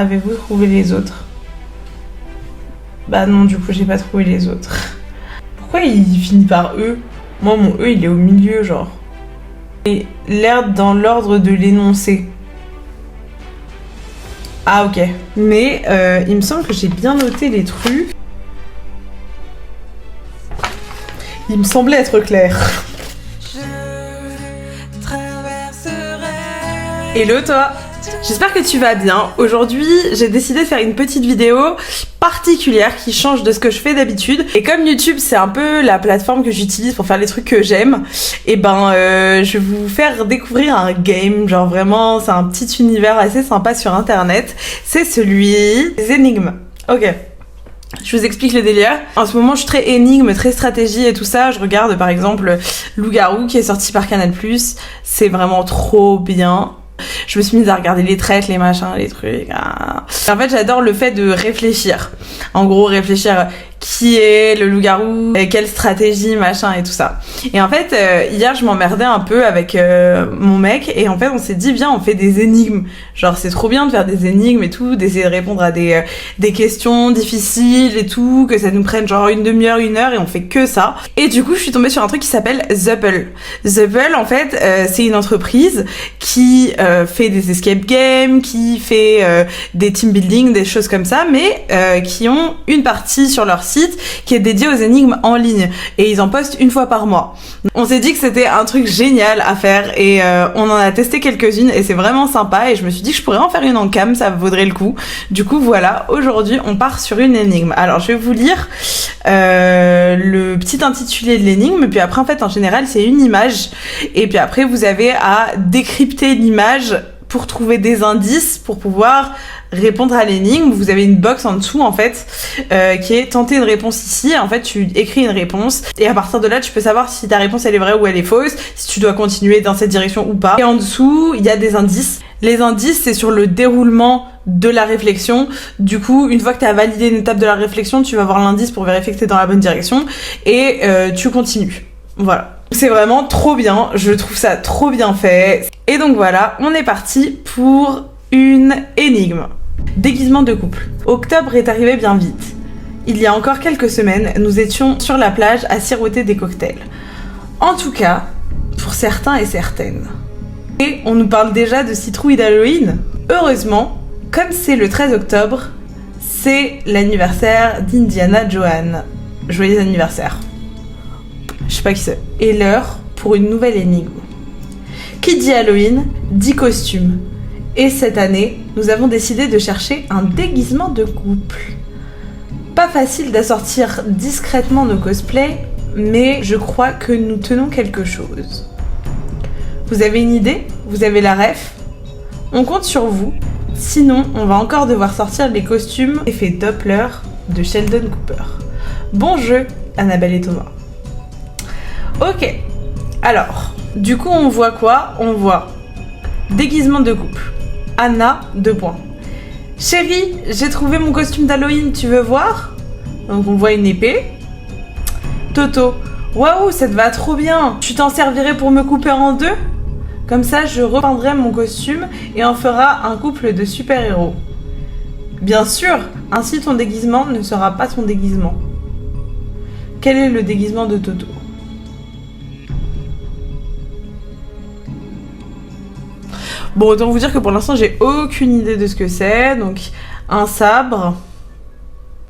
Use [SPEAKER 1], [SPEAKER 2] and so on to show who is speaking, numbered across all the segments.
[SPEAKER 1] Avez-vous trouvé les autres? Bah non, du coup, j'ai pas trouvé les autres. Pourquoi il finit par E? Moi, mon E, il est au milieu, genre. Et l'air dans l'ordre de l'énoncé. Ah, ok. Mais il me semble que j'ai bien noté les trucs. Il me semblait être clair. Hello toi! J'espère que tu vas bien. Aujourd'hui, j'ai décidé de faire une petite vidéo particulière qui change de ce que je fais d'habitude. Et comme YouTube, c'est un peu la plateforme que j'utilise pour faire les trucs que j'aime, et je vais vous faire découvrir un game. Genre vraiment, c'est un petit univers assez sympa sur internet. C'est celui des énigmes. Ok. Je vous explique le délire. En ce moment, je suis très énigme, très stratégie et tout ça. Je regarde par exemple Loup-garou qui est sorti par Canal+. C'est vraiment trop bien. Je me suis mise à regarder les traites, les machins, les trucs. En fait, j'adore le fait de réfléchir. En gros, réfléchir qui est le loup-garou, quelle stratégie, machin et tout ça. Et en fait, hier, je m'emmerdais un peu avec mon mec et en fait, on s'est dit, viens, on fait des énigmes. Genre, c'est trop bien de faire des énigmes et tout, d'essayer de répondre à des questions difficiles et tout, que ça nous prenne genre une demi-heure, une heure et on fait que ça. Et du coup, je suis tombée sur un truc qui s'appelle Zupple. Zupple, en fait, c'est une entreprise qui fait des escape games, qui fait des team building, des choses comme ça, mais qui ont une partie sur leur site qui est dédiée aux énigmes en ligne et ils en postent une fois par mois. On s'est dit que c'était un truc génial à faire et on en a testé quelques-unes et c'est vraiment sympa et je me suis dit que je pourrais en faire une en cam, ça vaudrait le coup. Du coup voilà, aujourd'hui on part sur une énigme. Alors je vais vous lire le petit intitulé de l'énigme, puis après en fait en général c'est une image et puis après vous avez à décrypter l'image pour trouver des indices pour pouvoir répondre à l'énigme. Vous avez une box en dessous en fait qui est tenter une réponse ici. En fait tu écris une réponse et à partir de là tu peux savoir si ta réponse elle est vraie ou elle est fausse, si tu dois continuer dans cette direction ou pas. Et en dessous il y a des indices. Les indices c'est sur le déroulement de la réflexion. Du coup une fois que tu as validé une étape de la réflexion tu vas voir l'indice pour vérifier que tu es dans la bonne direction et tu continues. Voilà. C'est vraiment trop bien, je trouve ça trop bien fait. Et donc voilà, on est parti pour une énigme. Déguisement de couple. Octobre est arrivé bien vite. Il y a encore quelques semaines, nous étions sur la plage à siroter des cocktails. En tout cas, pour certains et certaines. Et on nous parle déjà de citrouille d'Halloween. Heureusement, comme c'est le 13 octobre, c'est l'anniversaire d'Indiana Jones. Joyeux anniversaire. Je sais pas qui c'est. Et l'heure pour une nouvelle énigme. Qui dit Halloween, dit costume. Et cette année, nous avons décidé de chercher un déguisement de couple. Pas facile d'assortir discrètement nos cosplays, mais je crois que nous tenons quelque chose. Vous avez une idée? Vous avez la ref? On compte sur vous. Sinon, on va encore devoir sortir les costumes effet Doppler de Sheldon Cooper. Bon jeu, Annabelle et Thomas. Ok, alors, du coup on voit quoi? On voit déguisement de couple. Anna, 2 points. Chérie, j'ai trouvé mon costume d'Halloween, tu veux voir? Donc on voit une épée. Toto, waouh, ça te va trop bien. Tu t'en servirais pour me couper en deux? Comme ça, je repeindrai mon costume et on fera un couple de super-héros. Bien sûr, ainsi ton déguisement ne sera pas ton déguisement. Quel est le déguisement de Toto? Bon, autant vous dire que pour l'instant, j'ai aucune idée de ce que c'est. Donc, un sabre.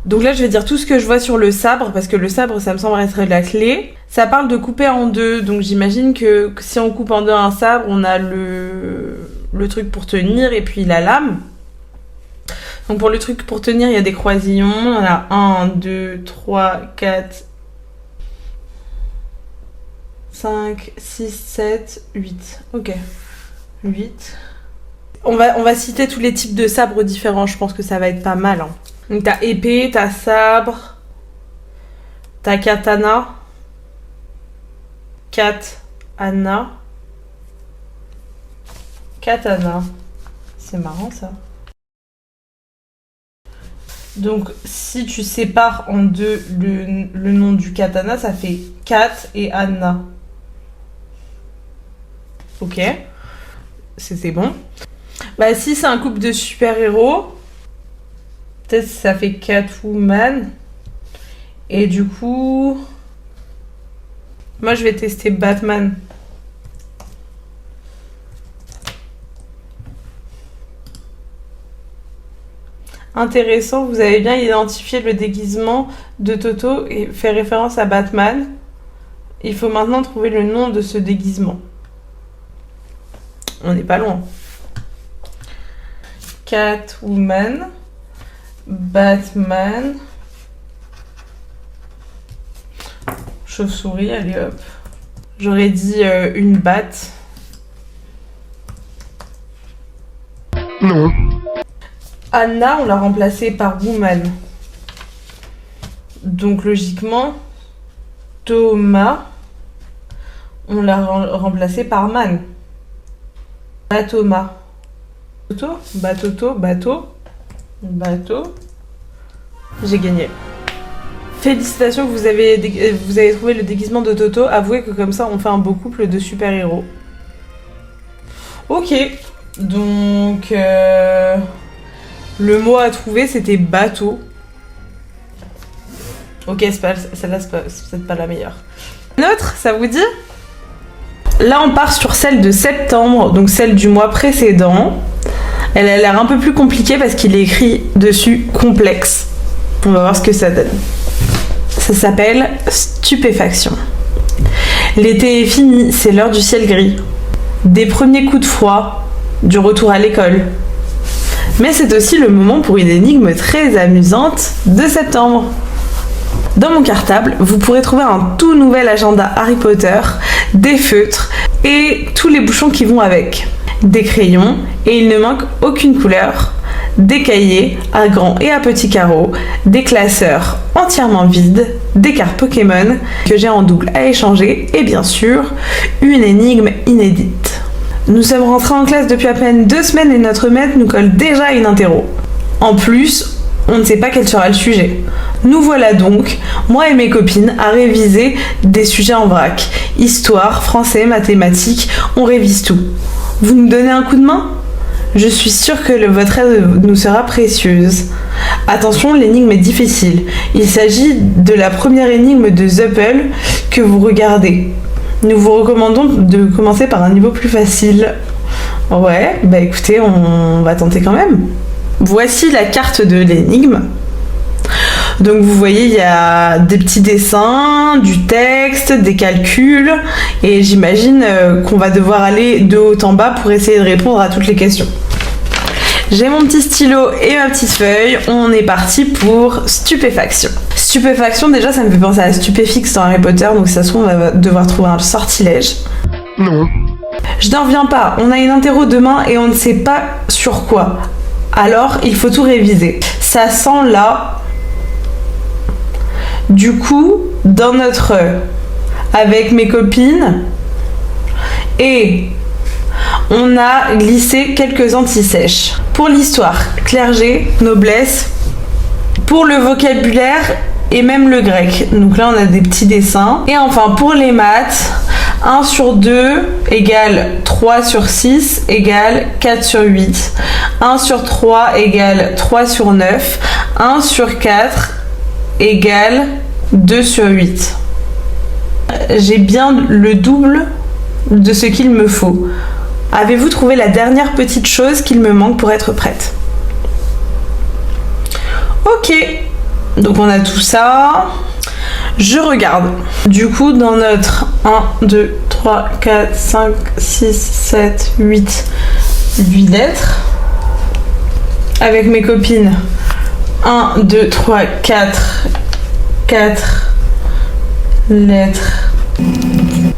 [SPEAKER 1] Donc là, je vais dire tout ce que je vois sur le sabre, parce que le sabre, ça me semble être la clé. Ça parle de couper en deux, donc j'imagine que si on coupe en deux un sabre, on a le truc pour tenir et puis la lame. Donc pour le truc pour tenir, il y a des croisillons. On a 1, 2, 3, 4, 5, 6, 7, 8. Ok. 8. On va citer tous les types de sabres différents, je pense que ça va être pas mal. Hein. Donc t'as épée, t'as sabre, t'as katana, katana. C'est marrant ça. Donc si tu sépares en deux le nom du katana, ça fait Kat et Anna. Ok. C'est bon. Bah si c'est un couple de super-héros, Peut-être ça fait Catwoman. Et du coup... Moi, je vais tester Batman. Intéressant, vous avez bien identifié le déguisement de Toto et fait référence à Batman. Il faut maintenant trouver le nom de ce déguisement. On n'est pas loin. Catwoman, Batman, chauve-souris, allez hop. J'aurais dit une batte.
[SPEAKER 2] Non.
[SPEAKER 1] Anna, on l'a remplacée par Woman. Donc logiquement, Thomas, on l'a remplacé par Man. Batoma. Toto, Batoto, bateau. Bateau. J'ai gagné. Félicitations, vous avez trouvé le déguisement de Toto. Avouez que comme ça, on fait un beau couple de super-héros. Ok. Donc... le mot à trouver, c'était bateau. Ok, celle-là, c'est peut-être pas la meilleure. Notre, ça vous dit? Là, on part sur celle de septembre, donc celle du mois précédent. Elle a l'air un peu plus compliquée parce qu'il est écrit dessus complexe. On va voir ce que ça donne. Ça s'appelle stupéfaction. L'été est fini, c'est l'heure du ciel gris. Des premiers coups de froid, du retour à l'école. Mais c'est aussi le moment pour une énigme très amusante de septembre. Dans mon cartable, vous pourrez trouver un tout nouvel agenda Harry Potter, des feutres et tous les bouchons qui vont avec. Des crayons, et il ne manque aucune couleur, des cahiers à grands et à petits carreaux, des classeurs entièrement vides, des cartes Pokémon que j'ai en double à échanger et bien sûr, une énigme inédite. Nous sommes rentrés en classe depuis à peine 2 semaines et notre maître nous colle déjà à une interro. En plus, on ne sait pas quel sera le sujet. Nous voilà donc, moi et mes copines, à réviser des sujets en vrac. Histoire, français, mathématiques, on révise tout. Vous nous donnez un coup de main ? Je suis sûre que votre aide nous sera précieuse. Attention, l'énigme est difficile. Il s'agit de la première énigme de Zuppel que vous regardez. Nous vous recommandons de commencer par un niveau plus facile. Ouais, bah écoutez, on va tenter quand même. Voici la carte de l'énigme. Donc vous voyez, il y a des petits dessins, du texte, des calculs, et j'imagine qu'on va devoir aller de haut en bas pour essayer de répondre à toutes les questions. J'ai mon petit stylo et ma petite feuille, on est parti pour stupéfaction. Stupéfaction, déjà ça me fait penser à la stupéfixe dans Harry Potter, donc ça se trouve on va devoir trouver un sortilège.
[SPEAKER 2] Non.
[SPEAKER 1] Je n'en reviens pas, on a une interro demain et on ne sait pas sur quoi. Alors il faut tout réviser. Ça sent là... Du coup, dans notre... avec mes copines, et on a glissé quelques anti-sèches. Pour l'histoire, clergé, noblesse. Pour le vocabulaire et même le grec. Donc là, on a des petits dessins. Et enfin, pour les maths, 1 sur 2 égale 3 sur 6 égale 4 sur 8. 1 sur 3 égale 3 sur 9. 1 sur 4 égale 2 sur 8. J'ai bien le double de ce qu'il me faut. Avez-vous trouvé la dernière petite chose qu'il me manque pour être prête? Ok, donc on a tout ça. Je regarde. Du coup, dans notre 1, 2, 3, 4, 5, 6, 7, 8 lettres, avec mes copines, 1, 2, 3, 4 lettres.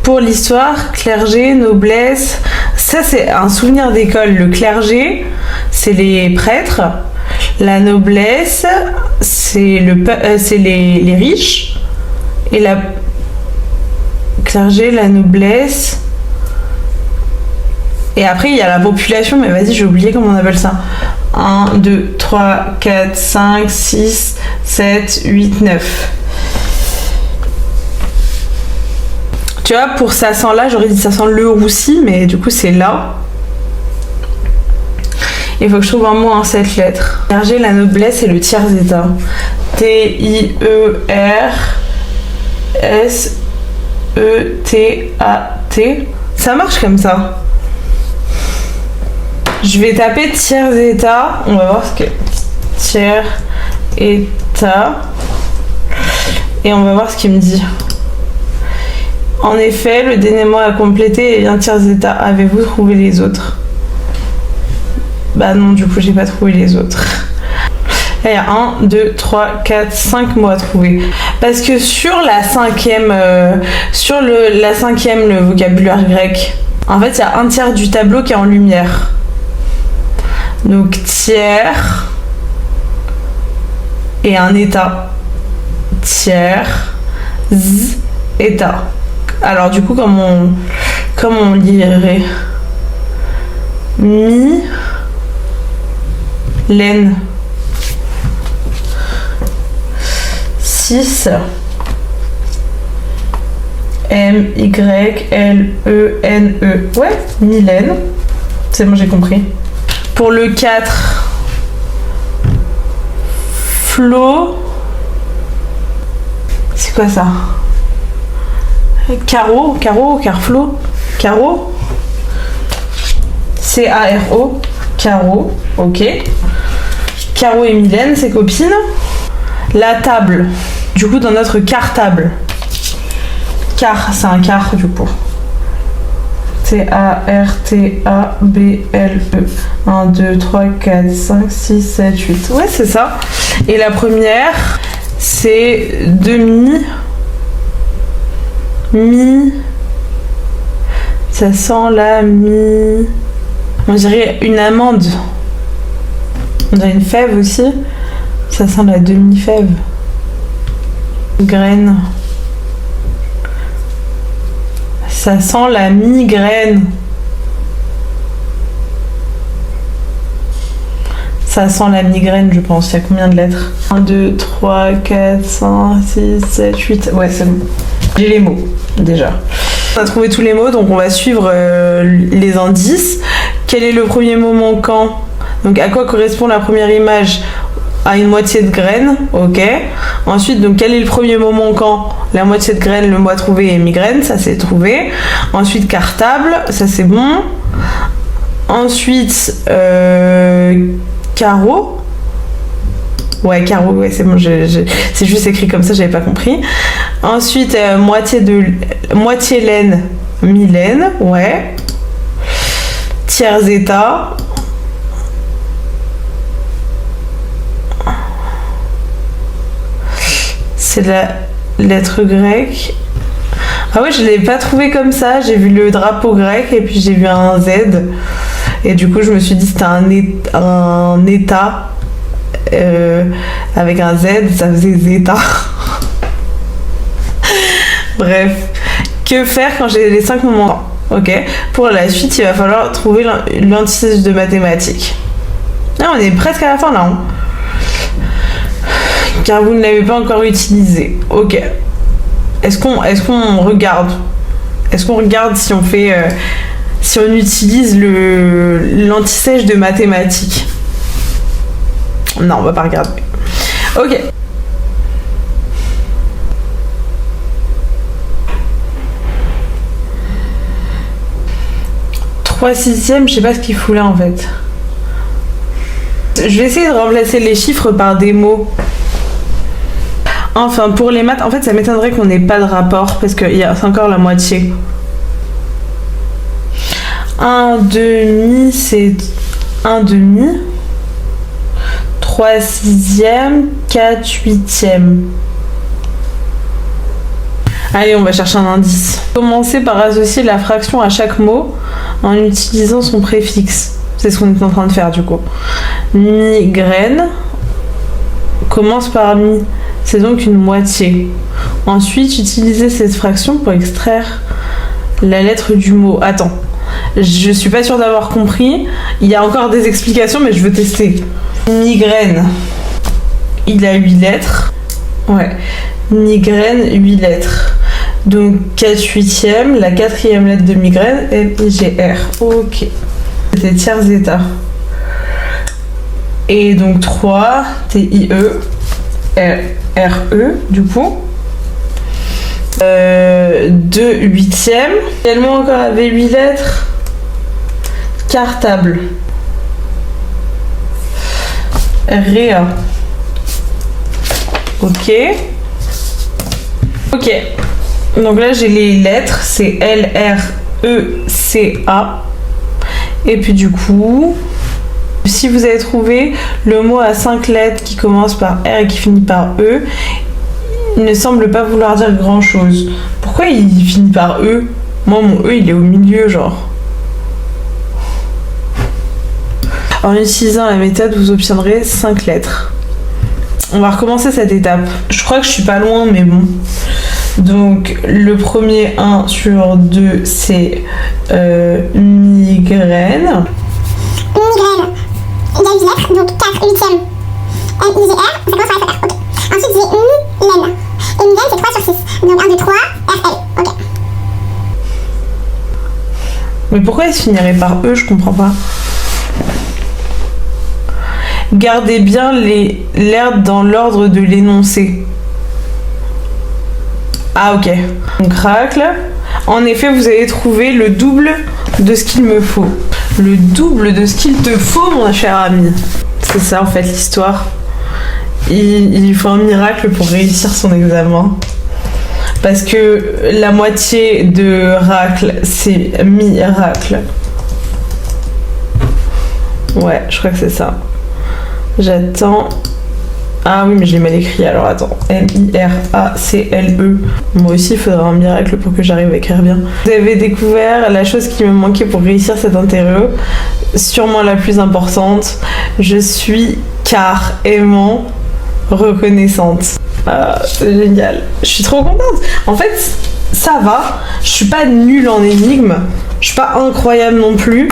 [SPEAKER 1] Pour l'histoire, clergé, noblesse, ça c'est un souvenir d'école. Le clergé, c'est les prêtres. La noblesse, c'est les riches. Et la clergé, la noblesse. Et après, il y a la population, mais vas-y, j'ai oublié comment on appelle ça. 1, 2, 3, 4, 5, 6, 7, 8, 9. Tu vois, pour ça sent là, j'aurais dit ça sent le roussi, mais du coup c'est là. Il faut que je trouve un mot en 7 lettres. Berger, la noblesse et le tiers état. T-I-E-R-S-E-T-A-T. Ça marche comme ça. Je vais taper tiers état. On va voir ce que tiers état. Et on va voir ce qu'il me dit. En effet, le dénouement a complété et bien tiers état. Avez-vous trouvé les autres? Bah non, du coup, j'ai pas trouvé les autres. Là, il y a 1, 2, 3, 4, 5 mots à trouver. Parce que sur la cinquième, le vocabulaire grec, en fait, il y a un tiers du tableau qui est en lumière. Donc, tiers et un état. Tiers, état. Alors, du coup, comme on lirait? Laine. 6 M-Y-L-E-N-E. Ouais, Mylène. C'est bon, j'ai compris. Pour le 4, Flo. C'est quoi ça? Caro, Carflo. Caro. C-A-R-O. Caro, ok. Caro et Mylène, ses copines. La table. Du coup, dans notre cartable. Car, c'est un quart du coup. T-A-R-T-A-B-L-E. 1, 2, 3, 4, 5, 6, 7, 8. Ouais, c'est ça. Et la première, c'est demi. Mi. Ça sent la mi. On dirait une amande. On dirait une fève aussi. Ça sent la demi-fève. Graine. Ça sent la migraine. Ça sent la migraine, je pense. Il y a combien de lettres? 1, 2, 3, 4, 5, 6, 7, 8. Ouais, c'est bon. J'ai les mots, déjà. On a trouvé tous les mots, donc on va suivre les indices. Quel est le premier mot manquant? Donc à quoi correspond la première image? À une moitié de graine, ok. Ensuite, donc quel est le premier mot manquant? La moitié de graine, le mot à trouver est migraine, ça c'est trouvé. Ensuite, cartable, ça c'est bon. Ensuite, carreau. Ouais, carreau, ouais, c'est bon, c'est juste écrit comme ça, j'avais pas compris. Ensuite, moitié laine, mi-laine, ouais. Tiers état. C'est la lettre grecque. Ah ouais, je l'ai pas trouvé comme ça. J'ai vu le drapeau grec et puis j'ai vu un Z. Et du coup, je me suis dit c'était un état avec un Z, ça faisait zeta. Bref, que faire quand j'ai les 5 moments? Ok. Pour la suite, il va falloir trouver l'antisèche de mathématiques. Ah, on est presque à la fin là. Hein. Car vous ne l'avez pas encore utilisé. Ok. Est-ce qu'on regarde? Est-ce qu'on regarde si on fait si on utilise l'antisèche de mathématiques? Non, on va pas regarder. Ok. 3/6, je sais pas ce qu'il fout là en fait. Je vais essayer de remplacer les chiffres par des mots. Enfin, pour les maths, en fait, ça m'étonnerait qu'on n'ait pas de rapport parce que c'est encore la moitié. 1 demi, c'est 1 demi. 3/6, 4/8. Allez, on va chercher un indice. Commencez par associer la fraction à chaque mot en utilisant son préfixe. C'est ce qu'on est en train de faire du coup. Migraine commence par mi. C'est donc une moitié. Ensuite, utilisez cette fraction pour extraire la lettre du mot. Attends, je suis pas sûre d'avoir compris. Il y a encore des explications, mais je veux tester. Migraine, il a 8 lettres. Ouais, migraine, 8 lettres. Donc 4/8, la 4e lettre de migraine, M-I-G-R. Ok. C'était tiers état. Et donc 3, T-I-E, R-E, du coup. 2 huitièmes. Également encore avec 8 lettres. Cartable. Réa. Ok. Ok. Donc là j'ai les lettres. C'est L-R-E-C-A. Et puis du coup, si vous avez trouvé le mot à 5 lettres qui commence par R et qui finit par E, il ne semble pas vouloir dire grand chose. Pourquoi il finit par E? Moi, mon E, il est au milieu, genre. En utilisant la méthode, vous obtiendrez 5 lettres. On va recommencer cette étape. Je crois que je suis pas loin, mais bon. Donc, le premier 1 sur 2, c'est migraine.
[SPEAKER 3] Migraine. Il y a 8 lettres, donc 4 huitièmes. M-I-G-R, ça commence par F-R. Ok. Ensuite, j'ai migraine. Et migraine, c'est 3 sur 6. Donc 1, 2, 3, R-L. Ok.
[SPEAKER 1] Mais pourquoi il se finirait par E? Je comprends pas. Gardez bien les lettres dans l'ordre de l'énoncé. Ah ok. Donc racle. En effet, vous avez trouvé le double de ce qu'il me faut. Le double de ce qu'il te faut, mon cher ami. C'est ça en fait l'histoire. Il faut un miracle pour réussir son examen. Parce que la moitié de racle, c'est miracle. Ouais, je crois que c'est ça. J'attends. Ah oui, mais je l'ai mal écrit, alors attends. M-I-R-A-C-L-E. Moi aussi, il faudra un miracle pour que j'arrive à écrire bien. Vous avez découvert la chose qui me manquait pour réussir cet interview. Sûrement la plus importante. Je suis carrément reconnaissante. Ah, c'est génial. Je suis trop contente. En fait, ça va. Je suis pas nulle en énigmes. Je suis pas incroyable non plus.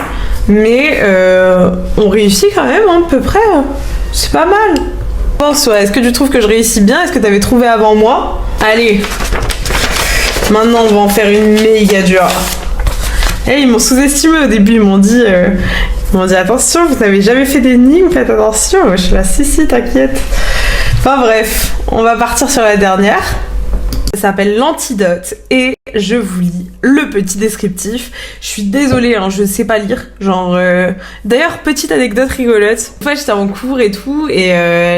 [SPEAKER 1] Mais on réussit quand même, hein, à peu près. C'est pas mal. Bonsoir, est-ce que tu trouves que je réussis bien? Est-ce que tu avais trouvé avant moi? Allez, maintenant on va en faire une méga dure. Ils m'ont sous-estimé au début, ils m'ont dit attention, vous n'avez jamais fait d'énigmes, faites attention. Je suis là, si, t'inquiète. Enfin bref, on va partir sur la dernière. Ça s'appelle l'antidote et je vous lis le petit descriptif. Je suis désolée, hein, je sais pas lire. Genre, d'ailleurs, petite anecdote rigolote. Une fois, j'étais en cours et tout, et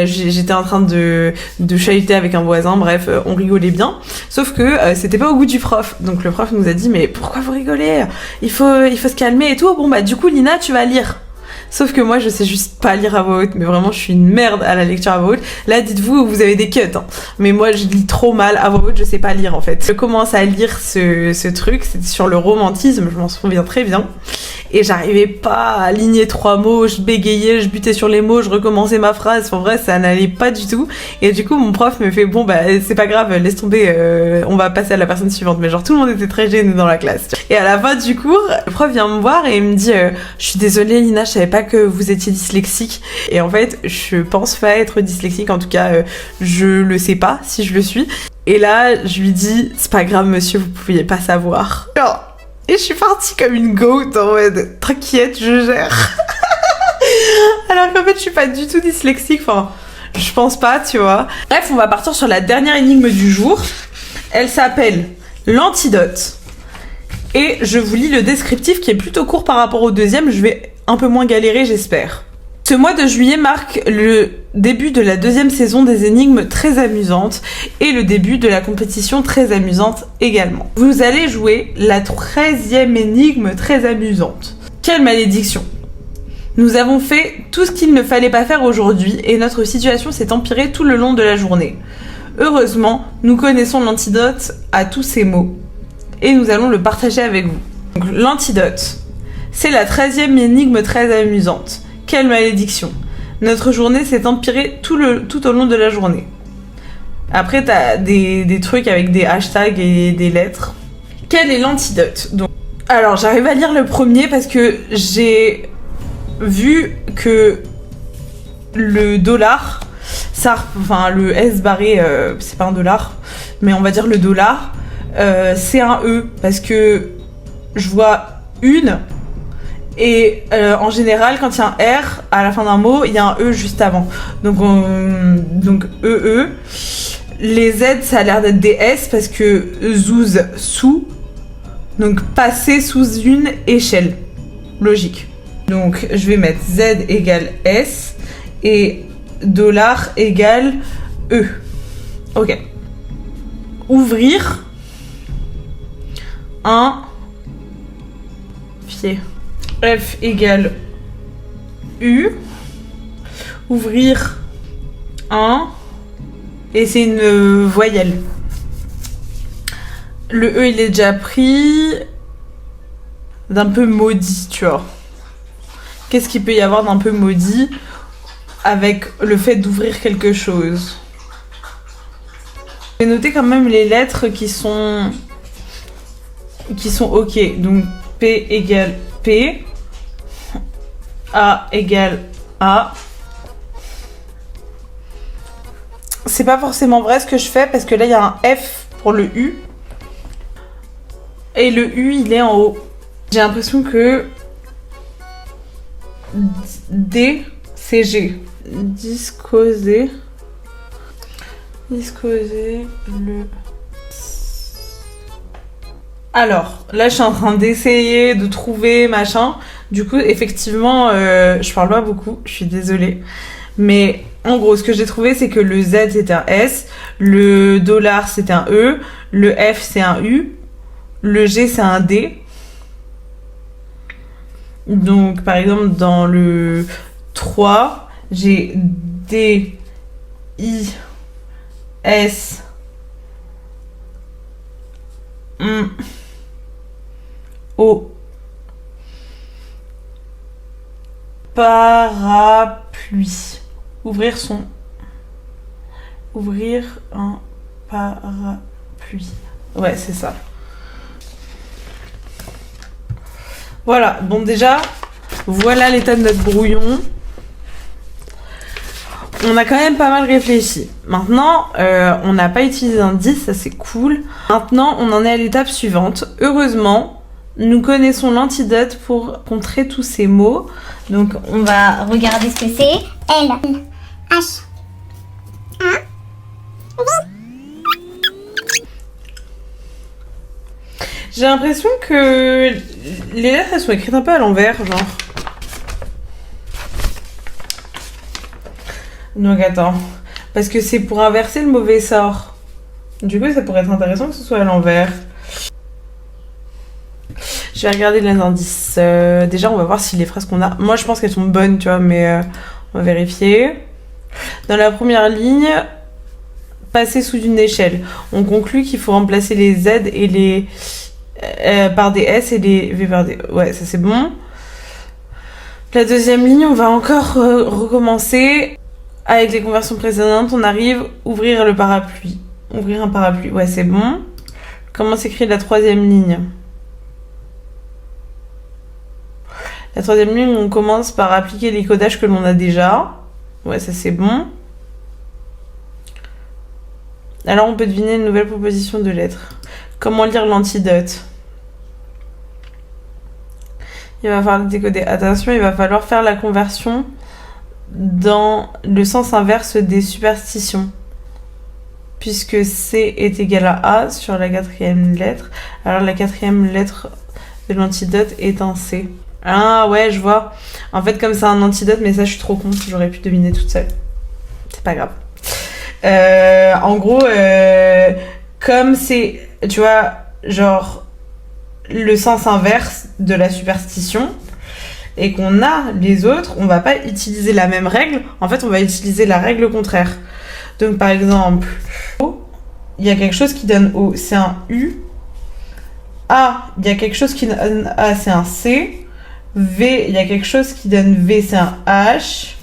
[SPEAKER 1] j'étais en train de chahuter avec un voisin. Bref, on rigolait bien. Sauf que c'était pas au goût du prof. Donc le prof nous a dit, mais pourquoi vous rigolez? Il faut se calmer et tout. Bon bah du coup, Lina, tu vas lire. Sauf que moi, je sais juste pas lire à voix haute, mais vraiment, je suis une merde à la lecture à voix haute. Là, dites-vous, vous avez des cuts, hein. Mais moi, je lis trop mal à voix haute, je sais pas lire, en fait. Je commence à lire ce truc, c'était sur le romantisme, je m'en souviens très bien. Et j'arrivais pas à aligner 3 mots, je bégayais, je butais sur les mots, je recommençais ma phrase. En vrai, ça n'allait pas du tout. Et du coup, mon prof me fait, bon, bah, c'est pas grave, laisse tomber, on va passer à la personne suivante. Mais genre, tout le monde était très gêné dans la classe. Et à la fin du cours, le prof vient me voir et il me dit, je suis désolée, Lina, je savais pas que vous étiez dyslexique. Et en fait, je pense pas être dyslexique, en tout cas, je le sais pas si je le suis. Et là, je lui dis, c'est pas grave, monsieur, vous pouviez pas savoir. Et je suis partie comme une goat en mode, t'inquiète, je gère. Alors qu'en fait, je suis pas du tout dyslexique, enfin, je pense pas, tu vois. Bref, on va partir sur la dernière énigme du jour. Elle s'appelle l'antidote. Et je vous lis le descriptif qui est plutôt court par rapport au deuxième, je vais un peu moins galérer, j'espère. Ce mois de juillet marque le début de la deuxième saison des énigmes très amusantes et le début de la compétition très amusante également. Vous allez jouer la 13e énigme très amusante. Quelle malédiction! Nous avons fait tout ce qu'il ne fallait pas faire aujourd'hui et notre situation s'est empirée tout le long de la journée. Heureusement, nous connaissons l'antidote à tous ces maux et nous allons le partager avec vous. Donc, l'antidote, c'est la 13e énigme très amusante. Quelle malédiction! Notre journée s'est empirée tout au long de la journée. Après, t'as des trucs avec des hashtags et des lettres. Quel est l'antidote? Donc, alors, j'arrive à lire le premier parce que j'ai vu que le dollar, enfin le S barré, c'est pas un dollar, mais on va dire le dollar, c'est un E parce que je vois une Et en général, quand il y a un R à la fin d'un mot, il y a un E juste avant. Donc EE. Les Z, ça a l'air d'être des S parce que zouz, sous. Donc passer sous une échelle. Logique. Donc je vais mettre Z égale S et dollar égale E. Ok. Ouvrir un pied. F égale U. Ouvrir un. Et c'est une voyelle. Le E, il est déjà pris. D'un peu maudit, tu vois. Qu'est-ce qu'il peut y avoir d'un peu maudit avec le fait d'ouvrir quelque chose? J'ai noté quand même les lettres qui sont ok. Donc P égale P. A égale A. C'est pas forcément vrai ce que je fais parce que là il y a un F pour le U. Et le U il est en haut. J'ai l'impression que D c'est G. Discoser le... Alors, là je suis en train d'essayer de trouver machin. Du coup, effectivement, je parle pas beaucoup, je suis désolée. Mais en gros, ce que j'ai trouvé, c'est que le Z c'était un S, le dollar c'était un E, le F c'est un U, le G c'est un D. Donc, par exemple, dans le 3, j'ai D, I, S, O. Parapluie. Ouvrir un parapluie. Ouais, c'est ça. Voilà, bon déjà, voilà l'état de notre brouillon. On a quand même pas mal réfléchi. Maintenant, on n'a pas utilisé d'indice, ça c'est cool. Maintenant, on en est à l'étape suivante. Heureusement, nous connaissons l'antidote pour contrer tous ces mots. Donc, on va regarder ce que c'est.
[SPEAKER 3] L, H, A, V.
[SPEAKER 1] J'ai l'impression que les lettres, elles sont écrites un peu à l'envers, genre. Donc, attends. Parce que c'est pour inverser le mauvais sort. Du coup, ça pourrait être intéressant que ce soit à l'envers. Je vais regarder les indices. Déjà, on va voir si les phrases qu'on a... Moi, je pense qu'elles sont bonnes, tu vois, mais on va vérifier. Dans la première ligne, passer sous une échelle. On conclut qu'il faut remplacer les Z et les... par des S et les V par des... Ouais, ça c'est bon. La deuxième ligne, on va encore recommencer. Avec les conversions précédentes, on arrive ouvrir le parapluie. Ouvrir un parapluie. Ouais, c'est bon. Comment s'écrit la troisième ligne? La troisième ligne, on commence par appliquer les codages que l'on a déjà. Ouais, ça c'est bon. Alors, on peut deviner une nouvelle proposition de lettres. Comment lire l'antidote? Il va falloir décoder. Attention, il va falloir faire la conversion dans le sens inverse des superstitions. Puisque C est égal à A sur la quatrième lettre. Alors, la quatrième lettre de l'antidote est un C. Ah ouais, je vois. En fait, comme c'est un antidote, mais ça, je suis trop con. J'aurais pu deviner toute seule. C'est pas grave. En gros, comme c'est, tu vois, genre, le sens inverse de la superstition, et qu'on a les autres, on va pas utiliser la même règle. En fait, on va utiliser la règle contraire. Donc, par exemple, O, il y a quelque chose qui donne O, c'est un U. A, il y a quelque chose qui donne A, c'est un C. V, il y a quelque chose qui donne V, c'est un H.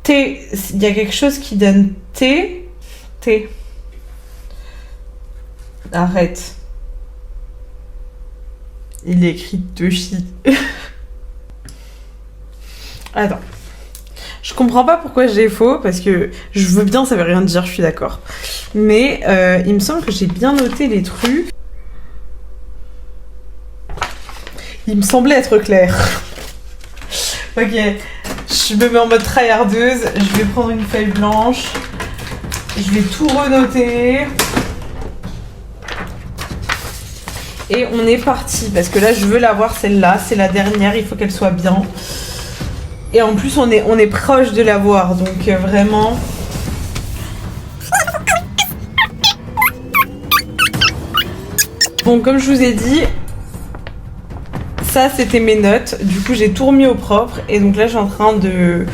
[SPEAKER 1] T, il y a quelque chose qui donne T. T. Arrête. Il est écrit Toshi. Attends. Je comprends pas pourquoi j'ai faux, parce que je veux bien, ça veut rien dire, je suis d'accord. Mais il me semble que j'ai bien noté les trucs. Il me semblait être clair. Ok, je me mets en mode tryhardeuse. Je vais prendre une feuille blanche. Je vais tout renoter. Et on est parti, parce que là je veux la voir celle-là, c'est la dernière, il faut qu'elle soit bien. Et en plus on est proche de la voir, donc vraiment... Bon, comme je vous ai dit, ça c'était mes notes, du coup j'ai tout remis au propre, et donc là je suis en train de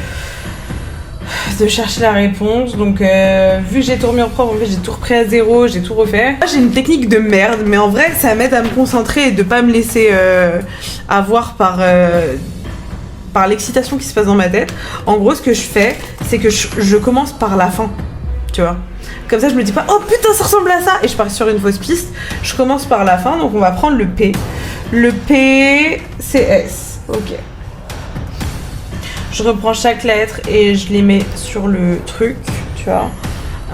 [SPEAKER 1] chercher la réponse. Donc vu que j'ai tout remis au propre, en fait j'ai tout repris à zéro, j'ai tout refait. J'ai une technique de merde, mais en vrai ça m'aide à me concentrer et de pas me laisser avoir par l'excitation qui se passe dans ma tête. En gros ce que je fais, c'est que je commence par la fin, tu vois. Comme ça je me dis pas oh putain ça ressemble à ça et je pars sur une fausse piste. Je commence par la fin, donc on va prendre le P. Le P c'est S, ok. Je reprends chaque lettre et je les mets sur le truc, tu vois.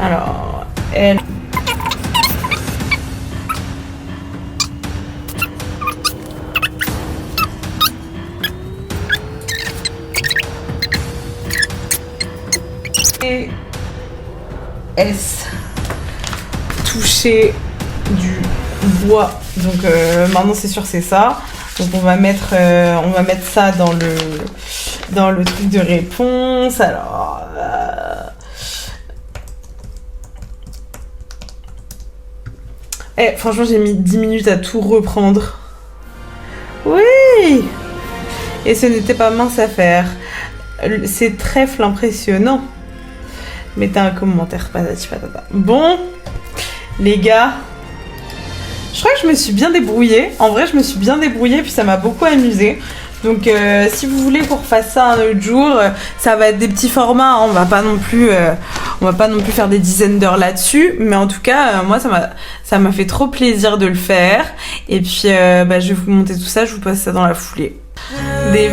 [SPEAKER 1] Alors, L. Et S. Toucher du bois. Donc maintenant c'est sûr c'est ça. Donc on va mettre ça dans le truc de réponse. Alors franchement j'ai mis 10 minutes à tout reprendre. Oui. Et ce n'était pas mince à faire. C'est trèfle impressionnant. Mettez un commentaire patati patata. Bon les gars, je crois que je me suis bien débrouillée. En vrai, je me suis bien débrouillée, puis ça m'a beaucoup amusée. Donc, si vous voulez qu'on refasse ça un autre jour, ça va être des petits formats. Hein. On va pas non plus faire des dizaines d'heures là-dessus. Mais en tout cas, moi, ça m'a fait trop plaisir de le faire. Et puis, je vais vous monter tout ça. Je vous passe ça dans la foulée. Des